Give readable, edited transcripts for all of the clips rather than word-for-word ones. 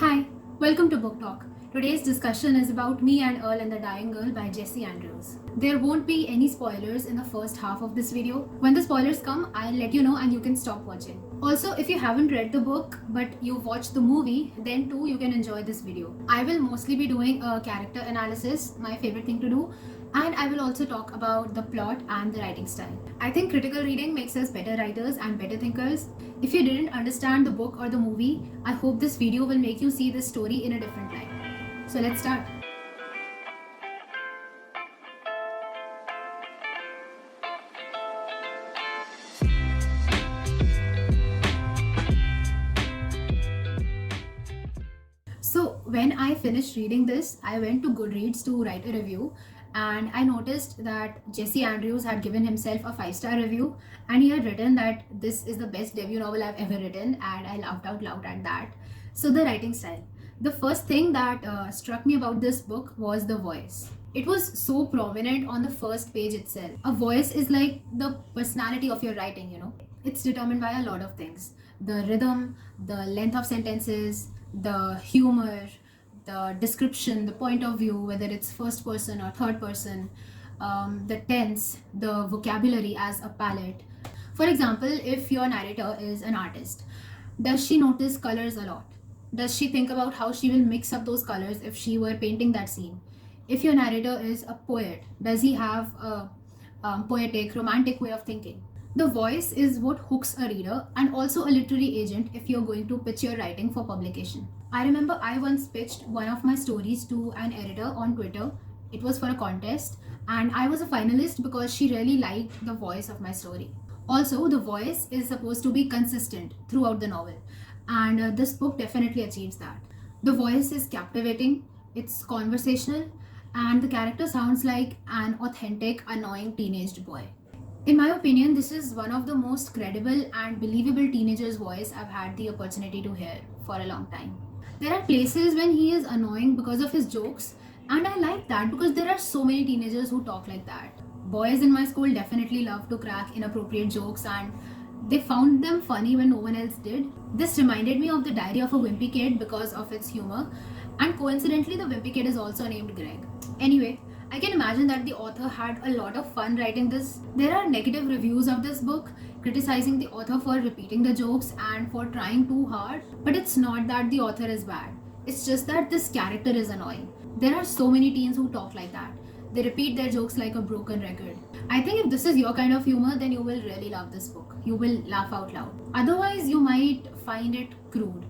Hi, welcome to Book Talk. Today's discussion is about Me and Earl and the Dying Girl by Jessie Andrews. There won't be any spoilers in the first half of this video. When the spoilers come, I'll let you know and you can stop watching. Also, if you haven't read the book but you've watched the movie, then too you can enjoy this video. I will mostly be doing a character analysis, my favorite thing to do, and I will also talk about the plot and the writing style. I think critical reading makes us better writers and better thinkers. If you didn't understand the book or the movie, I hope this video will make you see this story in a different light. So let's start. So when I finished reading this, I went to Goodreads to write a review, and I noticed that Jessie Andrews had given himself a 5-star review, and he had written that this is the best debut novel I've ever written, and I laughed out loud at that. So the writing style. The first thing that struck me about this book was the voice. It was so prominent on the first page itself. A voice is like the personality of your writing, It's determined by a lot of things: the rhythm, the length of sentences, the humor, the description, the point of view, whether it's first person or third person, the tense, the vocabulary as a palette. For example, if your narrator is an artist, does she notice colors a lot? Does she think about how she will mix up those colors if she were painting that scene? If your narrator is a poet, does he have a poetic, romantic way of thinking? The voice is what hooks a reader and also a literary agent if you're going to pitch your writing for publication. I remember I once pitched one of my stories to an editor on Twitter. It was for a contest, and I was a finalist because she really liked the voice of my story. Also, the voice is supposed to be consistent throughout the novel, and this book definitely achieves that. The voice is captivating, it's conversational, and the character sounds like an authentic, annoying teenage boy. In my opinion, this is one of the most credible and believable teenager's voice I've had the opportunity to hear for a long time. There are places when he is annoying because of his jokes, and I like that because there are so many teenagers who talk like that. Boys in my school definitely love to crack inappropriate jokes, and they found them funny when no one else did. This reminded me of The Diary of a Wimpy Kid because of its humor, and coincidentally, the Wimpy Kid is also named Greg. Anyway, I can imagine that the author had a lot of fun writing this. There are negative reviews of this book criticizing the author for repeating the jokes and for trying too hard, but it's not that the author is bad. It's just that this character is annoying. There are so many teens who talk like that. They repeat their jokes like a broken record. I think if this is your kind of humor, then you will really love this book. You will laugh out loud. Otherwise, you might find it crude.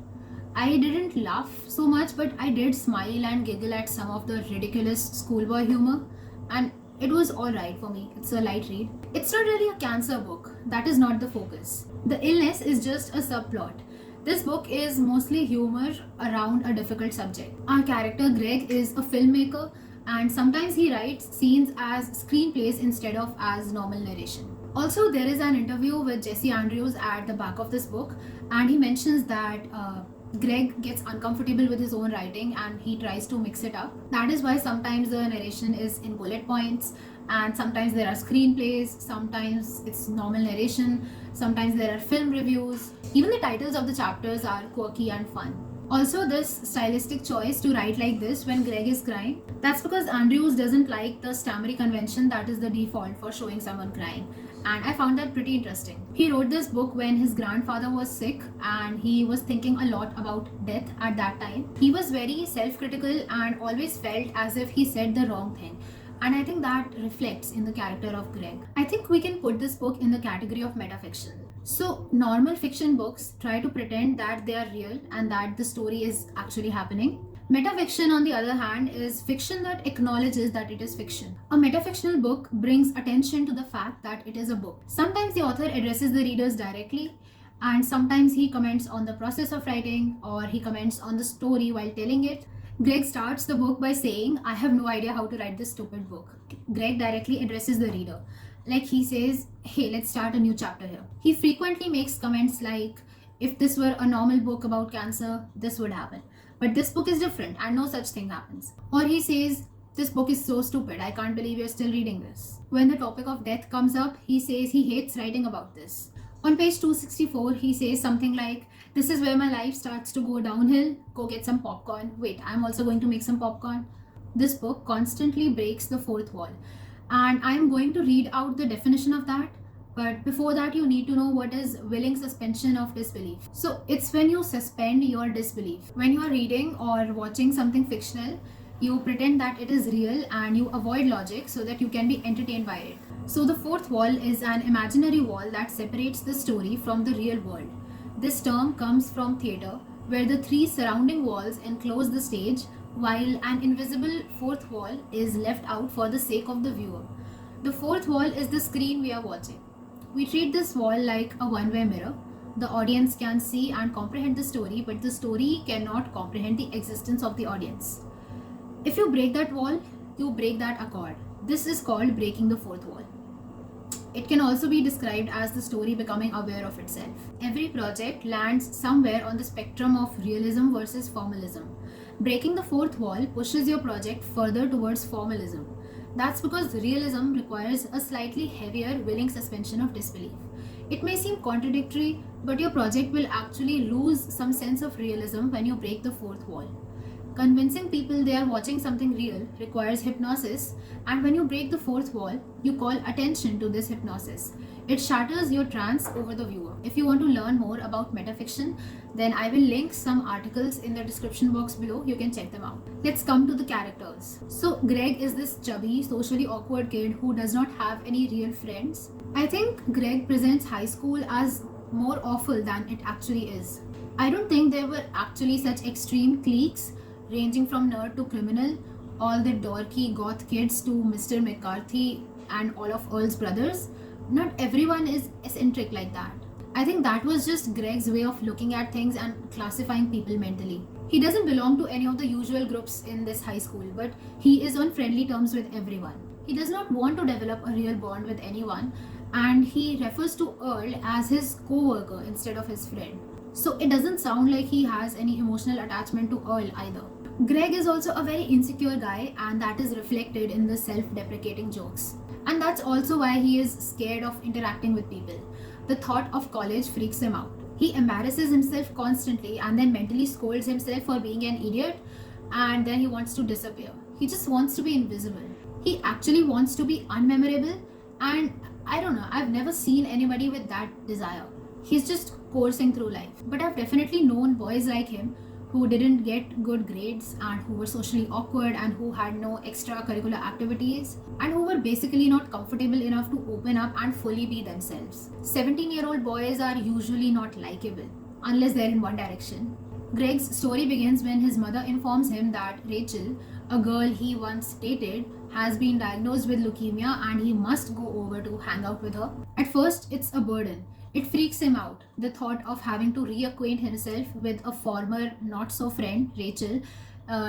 I didn't laugh so much, but I did smile and giggle at some of the ridiculous schoolboy humor, and it was alright for me. It's a light read. It's not really a cancer book. That is not the focus. The illness is just a subplot. This book is mostly humor around a difficult subject. Our character Greg is a filmmaker, and sometimes he writes scenes as screenplays instead of as normal narration. Also, there is an interview with Jessie Andrews at the back of this book, and he mentions that Greg gets uncomfortable with his own writing and he tries to mix it up. That is why sometimes the narration is in bullet points, and sometimes there are screenplays, sometimes it's normal narration, sometimes there are film reviews. Even the titles of the chapters are quirky and fun. Also, this stylistic choice to write like this when Greg is crying, that's because Andrews doesn't like the stammery convention that is the default for showing someone crying, and I found that pretty interesting. He wrote this book when his grandfather was sick and he was thinking a lot about death at that time. He was very self-critical and always felt as if he said the wrong thing, and I think that reflects in the character of Greg. I think we can put this book in the category of metafiction. So, normal fiction books try to pretend that they are real and that the story is actually happening. Metafiction, on the other hand, is fiction that acknowledges that it is fiction. A metafictional book brings attention to the fact that it is a book. Sometimes the author addresses the readers directly, and sometimes he comments on the process of writing or he comments on the story while telling it. Greg starts the book by saying, "I have no idea how to write this stupid book." Greg directly addresses the reader. Like he says, "Hey, let's start a new chapter here." He frequently makes comments like, "If this were a normal book about cancer, this would happen. But this book is different and no such thing happens." Or he says, "This book is so stupid, I can't believe you're still reading this." When the topic of death comes up, he says he hates writing about this. On page 264, he says something like, "This is where my life starts to go downhill. Go get some popcorn. Wait, I'm also going to make some popcorn." This book constantly breaks the fourth wall, and I'm going to read out the definition of that. But before that, you need to know what is willing suspension of disbelief. So, it's when you suspend your disbelief. When you are reading or watching something fictional, you pretend that it is real and you avoid logic so that you can be entertained by it. So, the fourth wall is an imaginary wall that separates the story from the real world. This term comes from theatre, where the three surrounding walls enclose the stage, while an invisible fourth wall is left out for the sake of the viewer. The fourth wall is the screen we are watching. We treat this wall like a one-way mirror. The audience can see and comprehend the story, but the story cannot comprehend the existence of the audience. If you break that wall, you break that accord. This is called breaking the fourth wall. It can also be described as the story becoming aware of itself. Every project lands somewhere on the spectrum of realism versus formalism. Breaking the fourth wall pushes your project further towards formalism. That's because realism requires a slightly heavier willing suspension of disbelief. It may seem contradictory, but your project will actually lose some sense of realism when you break the fourth wall. Convincing people they are watching something real requires hypnosis, and when you break the fourth wall, you call attention to this hypnosis. It shatters your trance over the viewer. If you want to learn more about metafiction, then I will link some articles in the description box below. You can check them out. Let's come to the characters. So, Greg is this chubby, socially awkward kid who does not have any real friends. I think Greg presents high school as more awful than it actually is. I don't think there were actually such extreme cliques ranging from nerd to criminal, all the dorky goth kids to Mr. McCarthy and all of Earl's brothers. Not everyone is eccentric like that. I think that was just Greg's way of looking at things and classifying people mentally. He doesn't belong to any of the usual groups in this high school, but he is on friendly terms with everyone. He does not want to develop a real bond with anyone, and he refers to Earl as his co-worker instead of his friend. So it doesn't sound like he has any emotional attachment to Earl either. Greg is also a very insecure guy, and that is reflected in the self-deprecating jokes. And that's also why he is scared of interacting with people. The thought of college freaks him out. He embarrasses himself constantly and then mentally scolds himself for being an idiot, and then he wants to disappear. He just wants to be invisible. He actually wants to be unmemorable, and I don't know, I've never seen anybody with that desire. He's just coursing through life. But I've definitely known boys like him who didn't get good grades and who were socially awkward and who had no extracurricular activities and who were basically not comfortable enough to open up and fully be themselves. 17-year-old boys are usually not likable unless they're in one direction. Greg's story begins when his mother informs him that Rachel, a girl he once dated, has been diagnosed with leukemia and he must go over to hang out with her. At first, it's a burden. It freaks him out, the thought of having to reacquaint himself with a former not-so-friend, Rachel,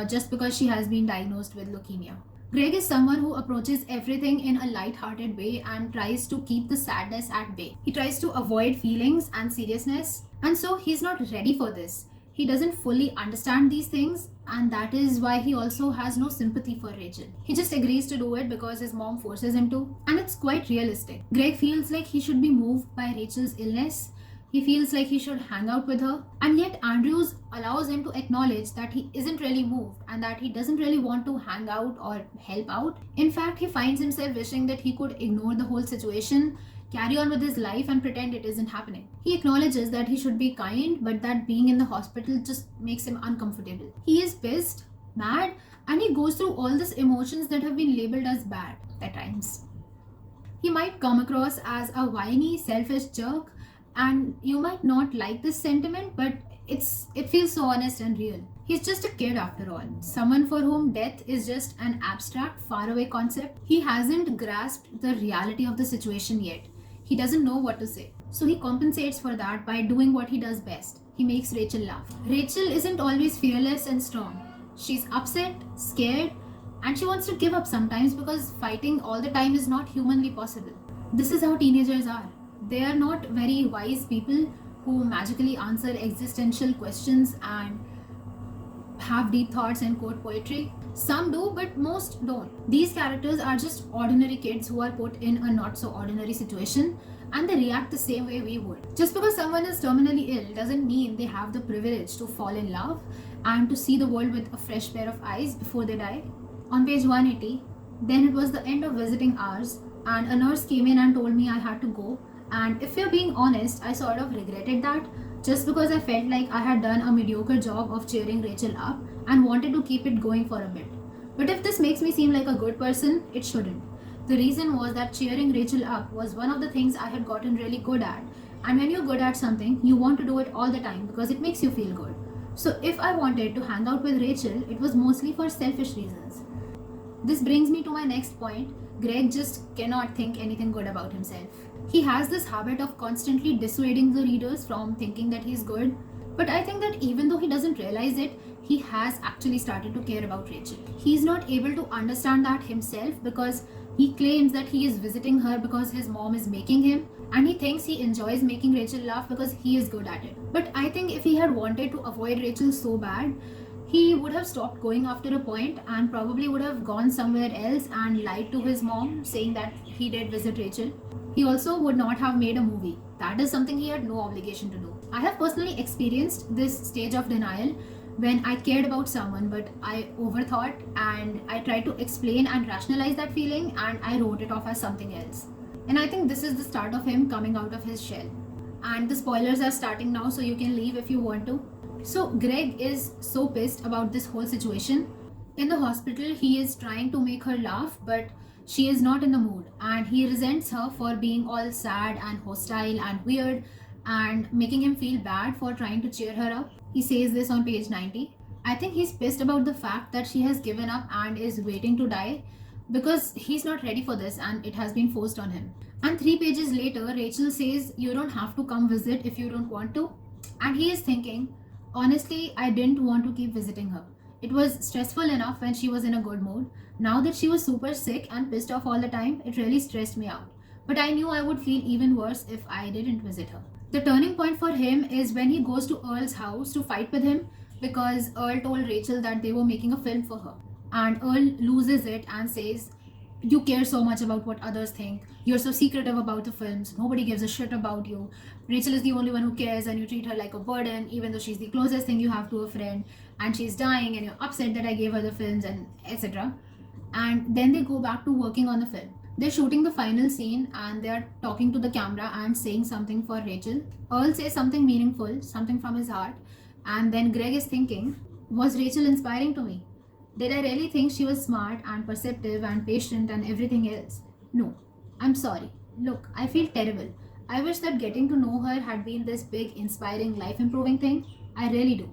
just because she has been diagnosed with leukemia. Greg is someone who approaches everything in a light-hearted way and tries to keep the sadness at bay. He tries to avoid feelings and seriousness, and so he's not ready for this. He doesn't fully understand these things, and that is why he also has no sympathy for Rachel. He just agrees to do it because his mom forces him to, and it's quite realistic. Greg feels like he should be moved by Rachel's illness. He feels like he should hang out with her, and yet Andrews allows him to acknowledge that he isn't really moved and that he doesn't really want to hang out or help out. In fact, he finds himself wishing that he could ignore the whole situation, carry on with his life and pretend it isn't happening. He acknowledges that he should be kind, but that being in the hospital just makes him uncomfortable. He is pissed, mad, and he goes through all these emotions that have been labeled as bad at times. He might come across as a whiny, selfish jerk, and you might not like this sentiment, but it feels so honest and real. He's just a kid after all, someone for whom death is just an abstract, faraway concept. He hasn't grasped the reality of the situation yet. He doesn't know what to say. So he compensates for that by doing what he does best. He makes Rachel laugh. Rachel isn't always fearless and strong. She's upset, scared, and she wants to give up sometimes because fighting all the time is not humanly possible. This is how teenagers are. They are not very wise people who magically answer existential questions and have deep thoughts and quote poetry. Some do, but most don't. These characters are just ordinary kids who are put in a not so ordinary situation and they react the same way we would. Just because someone is terminally ill doesn't mean they have the privilege to fall in love and to see the world with a fresh pair of eyes before they die. On page 180, then it was the end of visiting hours, and a nurse came in and told me I had to go. And if you're being honest, I sort of regretted that just because I felt like I had done a mediocre job of cheering Rachel up and wanted to keep it going for a bit. But if this makes me seem like a good person, it shouldn't. The reason was that cheering Rachel up was one of the things I had gotten really good at. And when you're good at something, you want to do it all the time because it makes you feel good. So if I wanted to hang out with Rachel, it was mostly for selfish reasons. This brings me to my next point. Greg just cannot think anything good about himself. He has this habit of constantly dissuading the readers from thinking that he's good. But I think that even though he doesn't realize it, he has actually started to care about Rachel. He's not able to understand that himself because he claims that he is visiting her because his mom is making him, and he thinks he enjoys making Rachel laugh because he is good at it. But I think if he had wanted to avoid Rachel so bad, he would have stopped going after a point and probably would have gone somewhere else and lied to his mom saying that he did visit Rachel. He also would not have made a movie. That is something he had no obligation to do. I have personally experienced this stage of denial when I cared about someone but I overthought and I tried to explain and rationalize that feeling and I wrote it off as something else. And I think this is the start of him coming out of his shell. And the spoilers are starting now, so you can leave if you want to. So Greg is so pissed about this whole situation. In the hospital, he is trying to make her laugh, but she is not in the mood, and he resents her for being all sad and hostile and weird and making him feel bad for trying to cheer her up. He says this on page 90. I think he's pissed about the fact that she has given up and is waiting to die because he's not ready for this and it has been forced on him. And 3 pages later, Rachel says, "You don't have to come visit if you don't want to." And he is thinking, honestly, I didn't want to keep visiting her. It was stressful enough when she was in a good mood. Now that she was super sick and pissed off all the time, it really stressed me out. But I knew I would feel even worse if I didn't visit her. The turning point for him is when he goes to Earl's house to fight with him because Earl told Rachel that they were making a film for her. And Earl loses it and says, "You care so much about what others think. You're so secretive about the films. Nobody gives a shit about you. Rachel is the only one who cares and you treat her like a burden, even though she's the closest thing you have to a friend. And she's dying and you're upset that I gave her the films," and etc. And then they go back to working on the film. They're shooting the final scene and they're talking to the camera and saying something for Rachel. Earl says something meaningful, something from his heart. And then Greg is thinking, was Rachel inspiring to me? Did I really think she was smart and perceptive and patient and everything else? No. I'm sorry. Look, I feel terrible. I wish that getting to know her had been this big, inspiring, life-improving thing. I really do.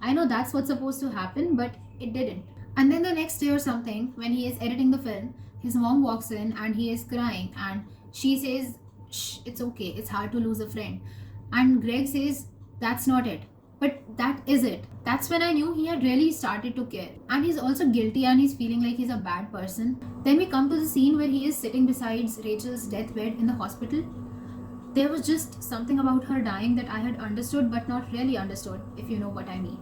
I know that's what's supposed to happen, but it didn't. And then the next day or something, when he is editing the film, his mom walks in and he is crying and she says, "Shh, it's okay. It's hard to lose a friend." And Greg says, "That's not it." But that is it. That's when I knew he had really started to care. And he's also guilty and he's feeling like he's a bad person. Then we come to the scene where he is sitting beside Rachel's deathbed in the hospital. There was just something about her dying that I had understood but not really understood, if you know what I mean.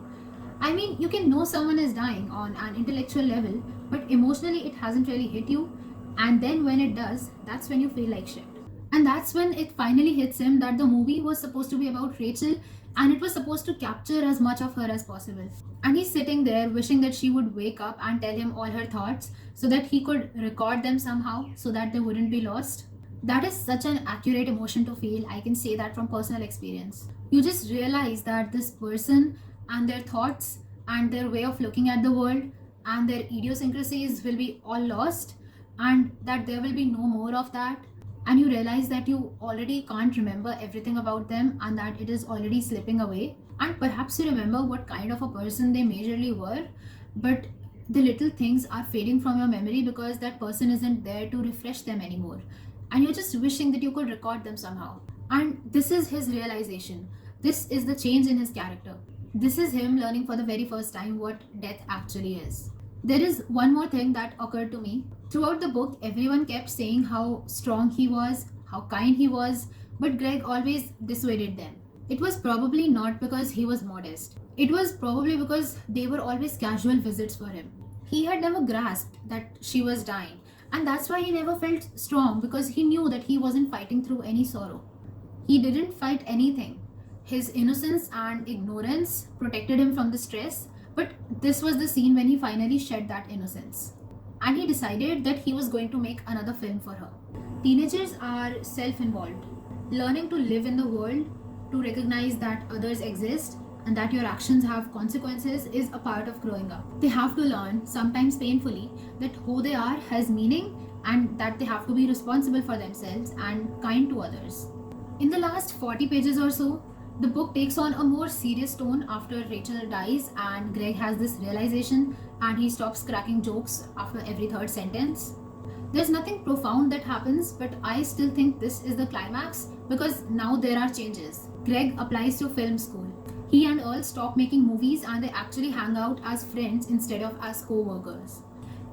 I mean, you can know someone is dying on an intellectual level, but emotionally it hasn't really hit you. And then when it does, that's when you feel like shit. And that's when it finally hits him that the movie was supposed to be about Rachel and it was supposed to capture as much of her as possible. And he's sitting there wishing that she would wake up and tell him all her thoughts so that he could record them somehow so that they wouldn't be lost. That is such an accurate emotion to feel. I can say that from personal experience. You just realize that this person and their thoughts and their way of looking at the world and their idiosyncrasies will be all lost and that there will be no more of that. And you realize that you already can't remember everything about them and that it is already slipping away. And perhaps you remember what kind of a person they majorly were, but the little things are fading from your memory because that person isn't there to refresh them anymore. And you're just wishing that you could record them somehow. And this is his realization. This is the change in his character. This is him learning for the very first time what death actually is. There is one more thing that occurred to me. Throughout the book, everyone kept saying how strong he was, how kind he was, but Greg always dissuaded them. It was probably not because he was modest. It was probably because they were always casual visits for him. He had never grasped that she was dying, and that's why he never felt strong, because he knew that he wasn't fighting through any sorrow. He didn't fight anything. His innocence and ignorance protected him from the stress, but this was the scene when he finally shed that innocence. And he decided that he was going to make another film for her. Teenagers are self involved. Learning to live in the world, to recognize that others exist, and that your actions have consequences is a part of growing up. They have to learn, sometimes painfully, that who they are has meaning and that they have to be responsible for themselves and kind to others. In the last 40 pages or so, the book takes on a more serious tone after Rachel dies and Greg has this realization and he stops cracking jokes after every third sentence. There's nothing profound that happens, but I still think this is the climax because now there are changes. Greg applies to film school. He and Earl stop making movies and they actually hang out as friends instead of as co-workers.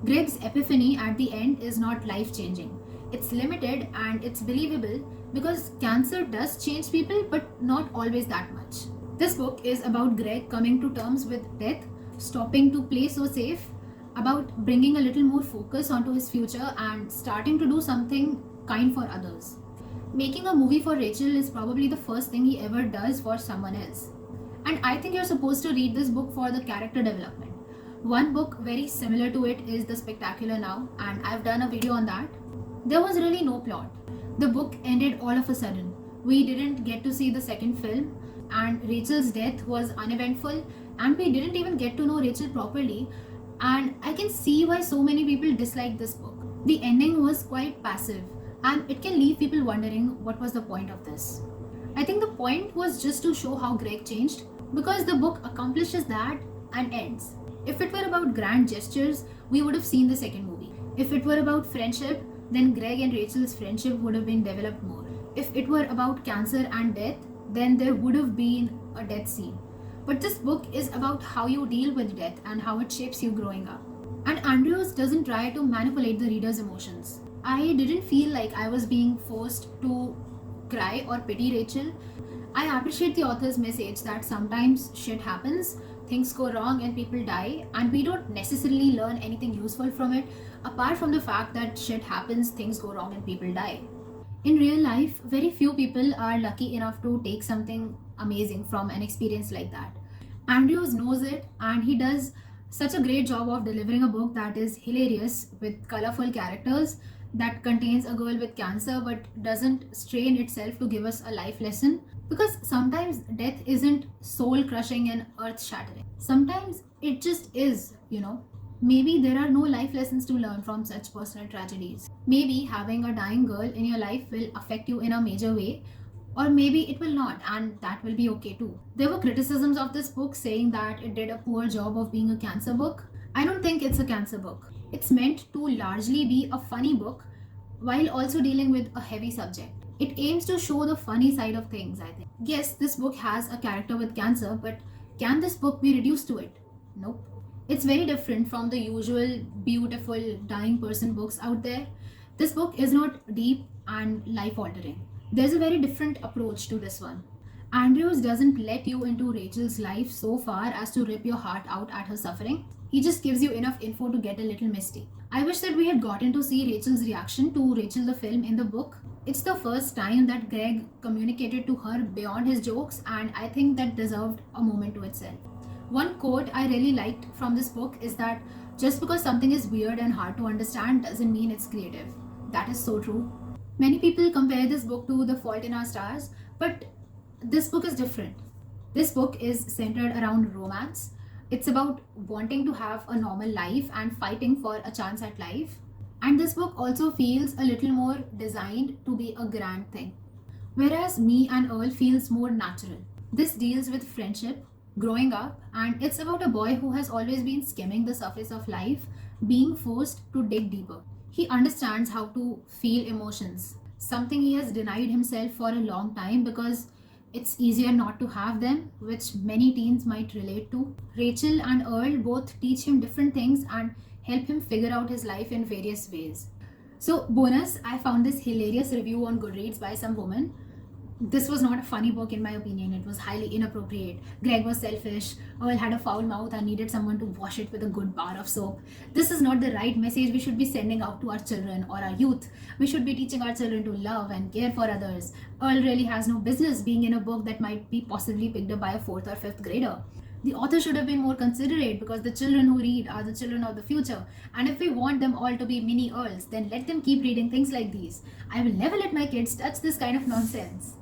Greg's epiphany at the end is not life-changing. It's limited and it's believable because cancer does change people, but not always that much. This book is about Greg coming to terms with death, stopping to play so safe, about bringing a little more focus onto his future and starting to do something kind for others. Making a movie for Rachel is probably the first thing he ever does for someone else. And I think you're supposed to read this book for the character development. One book very similar to it is The Spectacular Now, and I've done a video on that. There was really no plot. The book ended all of a sudden. We didn't get to see the second film, and Rachel's death was uneventful, and we didn't even get to know Rachel properly. And I can see why so many people dislike this book. The ending was quite passive, and it can leave people wondering what was the point of this. I think the point was just to show how Greg changed, because the book accomplishes that and ends. If it were about grand gestures, we would have seen the second movie. If it were about friendship, then Greg and Rachel's friendship would have been developed more. If it were about cancer and death, then there would have been a death scene. But this book is about how you deal with death and how it shapes you growing up. And Andrews doesn't try to manipulate the reader's emotions. I didn't feel like I was being forced to cry or pity Rachel. I appreciate the author's message that sometimes shit happens, things go wrong and people die, and we don't necessarily learn anything useful from it apart from the fact that shit happens, things go wrong and people die. In real life, very few people are lucky enough to take something amazing from an experience like that. Andrews knows it and he does such a great job of delivering a book that is hilarious with colorful characters, that contains a girl with cancer but doesn't strain itself to give us a life lesson. Because sometimes death isn't soul crushing and earth shattering. Sometimes it just is. Maybe there are no life lessons to learn from such personal tragedies. Maybe having a dying girl in your life will affect you in a major way, or maybe it will not, and that will be okay too. There were criticisms of this book saying that it did a poor job of being a cancer book. I don't think it's a cancer book. It's meant to largely be a funny book while also dealing with a heavy subject. It aims to show the funny side of things, I think. Yes, this book has a character with cancer, but can this book be reduced to it? Nope. It's very different from the usual beautiful dying person books out there. This book is not deep and life altering. There's a very different approach to this one. Andrews doesn't let you into Rachel's life so far as to rip your heart out at her suffering. He just gives you enough info to get a little misty. I wish that we had gotten to see Rachel's reaction to Rachel the film in the book. It's the first time that Greg communicated to her beyond his jokes, and I think that deserved a moment to itself. One quote I really liked from this book is that just because something is weird and hard to understand doesn't mean it's creative. That is so true. Many people compare this book to The Fault in Our Stars, but this book is different. This book is centered around romance. It's about wanting to have a normal life and fighting for a chance at life. And this book also feels a little more designed to be a grand thing. Whereas Me and Earl feels more natural. This deals with friendship, growing up, and it's about a boy who has always been skimming the surface of life, being forced to dig deeper. He understands how to feel emotions, something he has denied himself for a long time because it's easier not to have them, which many teens might relate to. Rachel and Earl both teach him different things and help him figure out his life in various ways. So, bonus, I found this hilarious review on Goodreads by some woman. This was not a funny book in my opinion. It was highly inappropriate. Greg was selfish. Earl had a foul mouth and needed someone to wash it with a good bar of soap. This is not the right message we should be sending out to our children or our youth. We should be teaching our children to love and care for others. Earl really has no business being in a book that might be possibly picked up by a 4th or 5th grader. The author should have been more considerate because the children who read are the children of the future. And if we want them all to be mini Earls, then let them keep reading things like these. I will never let my kids touch this kind of nonsense.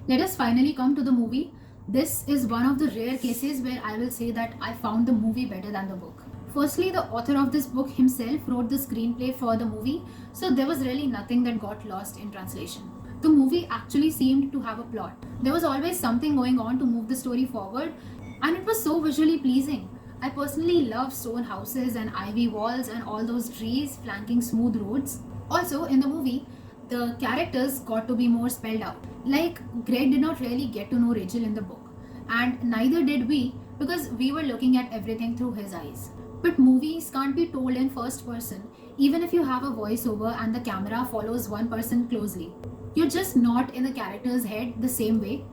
Let us finally come to the movie. This is one of the rare cases where I will say that I found the movie better than the book. Firstly, the author of this book himself wrote the screenplay for the movie, so there was really nothing that got lost in translation. The movie actually seemed to have a plot. There was always something going on to move the story forward, and it was so visually pleasing. I personally love stone houses and ivy walls and all those trees flanking smooth roads. Also, in the movie, the characters got to be more spelled out. Like, Greg did not really get to know Rachel in the book, and neither did we because we were looking at everything through his eyes. But movies can't be told in first person, even if you have a voiceover and the camera follows one person closely. You're just not in the character's head the same way.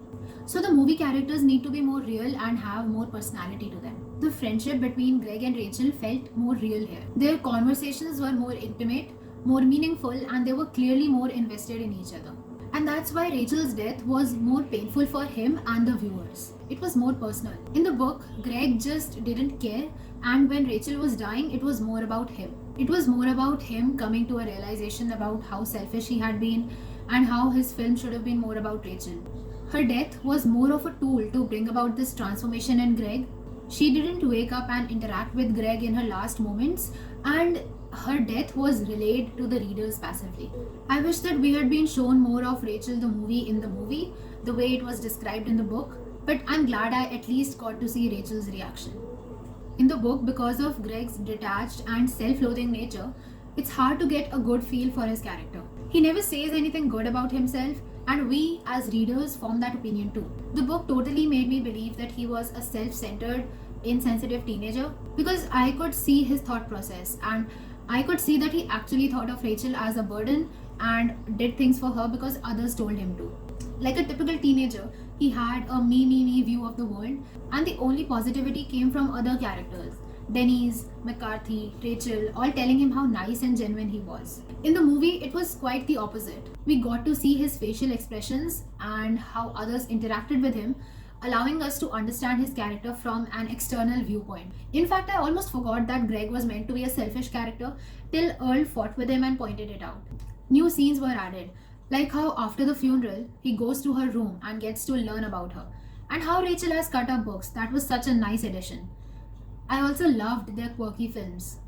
So the movie characters need to be more real and have more personality to them. The friendship between Greg and Rachel felt more real here. Their conversations were more intimate, more meaningful, and they were clearly more invested in each other. And that's why Rachel's death was more painful for him and the viewers. It was more personal. In the book, Greg just didn't care, and when Rachel was dying, it was more about him. It was more about him coming to a realization about how selfish he had been and how his film should have been more about Rachel. Her death was more of a tool to bring about this transformation in Greg. She didn't wake up and interact with Greg in her last moments, and her death was relayed to the readers passively. I wish that we had been shown more of Rachel the movie in the movie, the way it was described in the book, but I'm glad I at least got to see Rachel's reaction. In the book, because of Greg's detached and self-loathing nature, it's hard to get a good feel for his character. He never says anything good about himself, and we as readers form that opinion too. The book totally made me believe that he was a self-centered, insensitive teenager because I could see his thought process, and I could see that he actually thought of Rachel as a burden and did things for her because others told him to. Like a typical teenager, he had a me view of the world, and the only positivity came from other characters. Denise, McCarthy, Rachel, all telling him how nice and genuine he was. In the movie, it was quite the opposite. We got to see his facial expressions and how others interacted with him, allowing us to understand his character from an external viewpoint. In fact, I almost forgot that Greg was meant to be a selfish character till Earl fought with him and pointed it out. New scenes were added, like how after the funeral, he goes to her room and gets to learn about her, and how Rachel has cut up books. That was such a nice addition. I also loved their quirky films.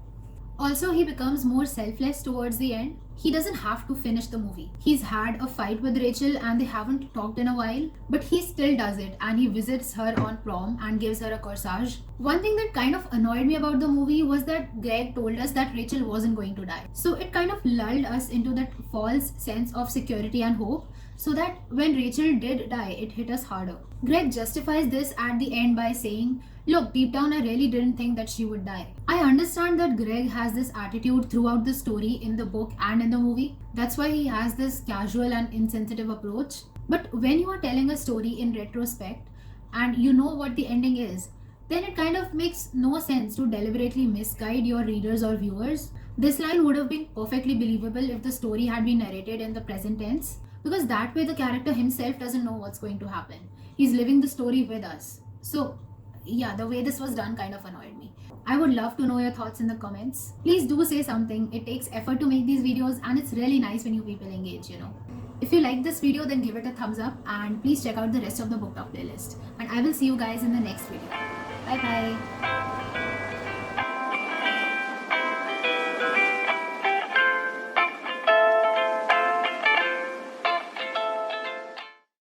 Also, he becomes more selfless towards the end. He doesn't have to finish the movie. He's had a fight with Rachel and they haven't talked in a while, but he still does it and he visits her on prom and gives her a corsage. One thing that kind of annoyed me about the movie was that Greg told us that Rachel wasn't going to die. So it kind of lulled us into that false sense of security and hope, so that when Rachel did die, it hit us harder. Greg justifies this at the end by saying, "Look, deep down I really didn't think that she would die." I understand that Greg has this attitude throughout the story in the book and in the movie. That's why he has this casual and insensitive approach. But when you are telling a story in retrospect and you know what the ending is, then it kind of makes no sense to deliberately misguide your readers or viewers. This line would have been perfectly believable if the story had been narrated in the present tense, because that way the character himself doesn't know what's going to happen. He's living the story with us. So yeah, the way this was done kind of annoyed me. I would love to know your thoughts in the comments. Please do say something. It takes effort to make these videos and it's really nice when you people engage, you know. If you like this video, then give it a thumbs up and please check out the rest of the book talk playlist. And I will see you guys in the next video. Bye bye.